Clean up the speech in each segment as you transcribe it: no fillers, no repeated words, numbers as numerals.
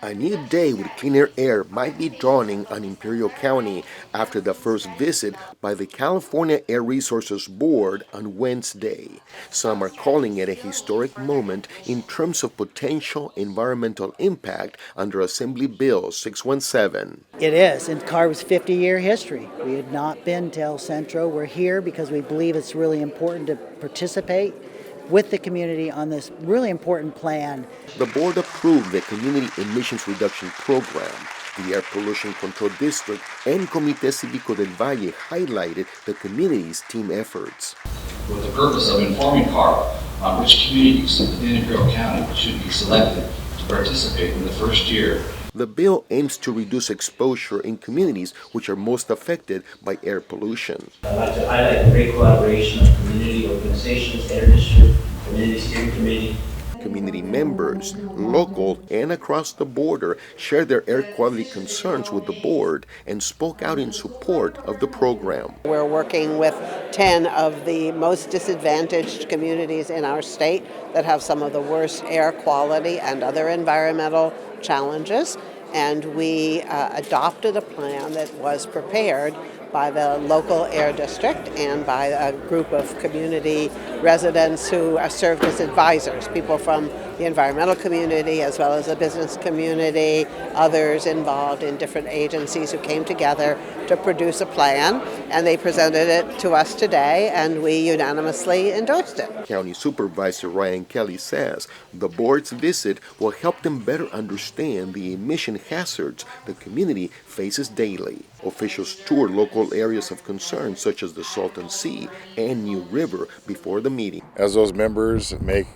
A new day with cleaner air might be dawning on Imperial County after the first visit by the California Air Resources Board on Wednesday. Some are calling it a historic moment in terms of potential environmental impact under Assembly Bill 617. It is in CARB's 50-year history. We had not been to El Centro. We're here because we believe it's really important to participate with the community on this really important plan. The board approved the Community Emissions Reduction Program. The Air Pollution Control District and Comité Cívico del Valle highlighted the community's team efforts. With the purpose of informing CARB on which communities within Imperial County should be selected to participate in the first year. The bill aims to reduce exposure in communities which are most affected by air pollution. I'd like to highlight the great collaboration of community organizations, Air District, Community Steering Committee. Community members, local and across the border, shared their air quality concerns with the board and spoke out in support of the program. We're working with 10 of the most disadvantaged communities in our state that have some of the worst air quality and other environmental challenges, and we adopted a plan that was prepared by the local air district and by a group of community residents who served as advisors, people from the environmental community as well as the business community, others involved in different agencies who came together to produce a plan, and they presented it to us today and we unanimously endorsed it. County Supervisor Kelley says the board's visit will help them better understand the emission hazards the community faces daily. Officials toured local areas of concern such as the Salton Sea and New River before the meeting. As those members make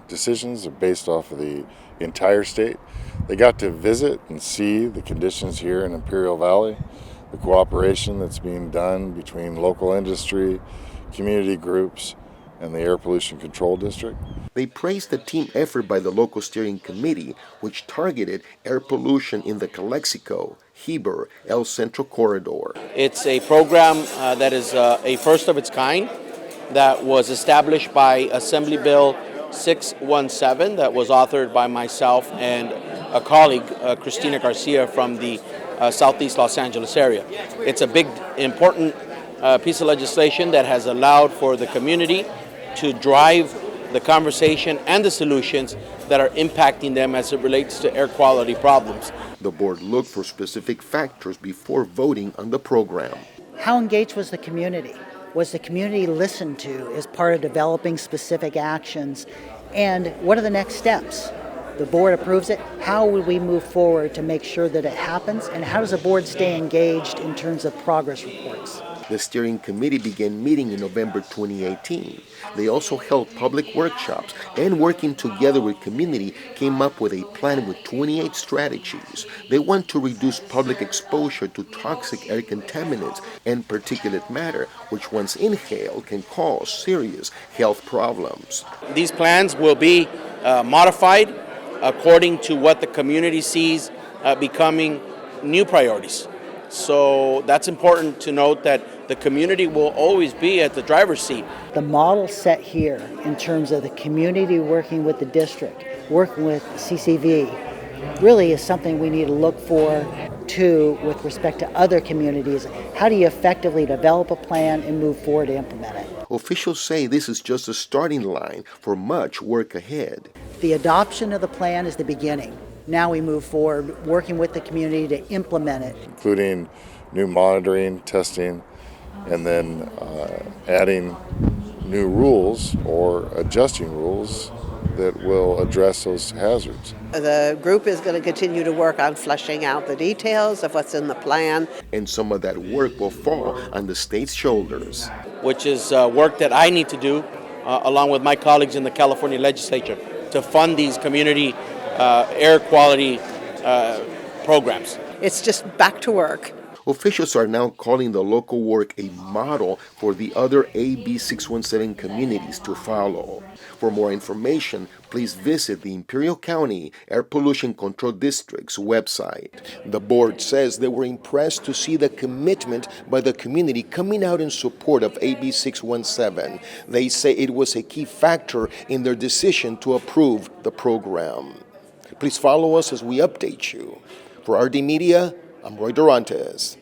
decisions based off of the entire state, they got to visit and see the conditions here in Imperial Valley, the cooperation that's being done between local industry, community groups, and the Air Pollution Control District. They praised the team effort by the local steering committee, which targeted air pollution in the Calexico, Heber, El Centro corridor. It's a program that is a first of its kind that was established by Assembly Bill 617 that was authored by myself and a colleague, Christina Garcia, from the Southeast Los Angeles area. It's a big, important piece of legislation that has allowed for the community to drive the conversation and the solutions that are impacting them as it relates to air quality problems. The board looked for specific factors before voting on the program. How engaged was the community? Was the community listened to as part of developing specific actions? And what are the next steps? The board approves it. How would we move forward to make sure that it happens? And how does the board stay engaged in terms of progress reports? The steering committee began meeting in November 2018. They also held public workshops and, working together with community, came up with a plan with 28 strategies. They want to reduce public exposure to toxic air contaminants and particulate matter, which once inhaled can cause serious health problems. These plans will be modified according to what the community sees becoming new priorities. So that's important to note that the community will always be at the driver's seat. The model set here in terms of the community working with the district, working with CCV, really is something we need to look for too with respect to other communities. How do you effectively develop a plan and move forward to implement it? Officials say this is just a starting line for much work ahead. The adoption of the plan is the beginning. Now we move forward, working with the community to implement it. Including new monitoring, testing, and then adding new rules or adjusting rules that will address those hazards. The group is going to continue to work on fleshing out the details of what's in the plan. And some of that work will fall on the state's shoulders. Which is work that I need to do along with my colleagues in the California legislature to fund these community air quality programs. It's just back to work. Officials are now calling the local work a model for the other AB 617 communities to follow. For more information, please visit the Imperial County Air Pollution Control District's website. The board says they were impressed to see the commitment by the community coming out in support of AB 617. They say it was a key factor in their decision to approve the program. Please follow us as we update you. For RD Media, I'm Roy Dorantes.